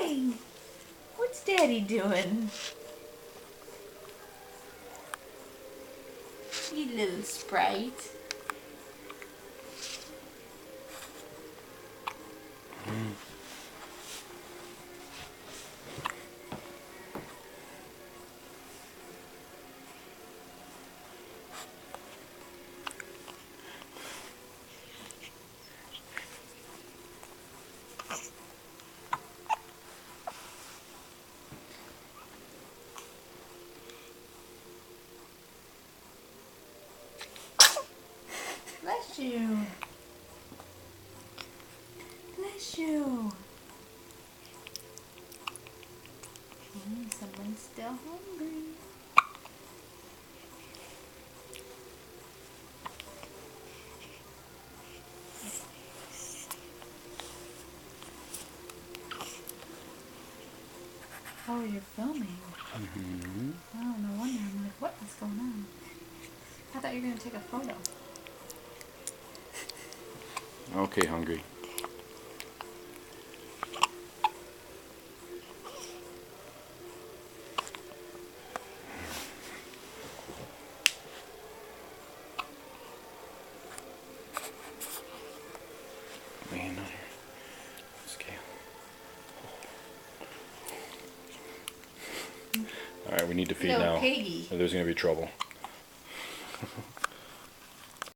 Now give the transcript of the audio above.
Hi. What's Daddy doing? You little sprite. Bless you. Bless you. Someone's still hungry. Oh, you're filming. Mm-hmm. Oh, no wonder. I'm like, what is going on? I thought you were going to take a photo. Okay, hungry. Man, not here. Scale. Alright, we need to feed Little now. piggy. Or there's going to be trouble.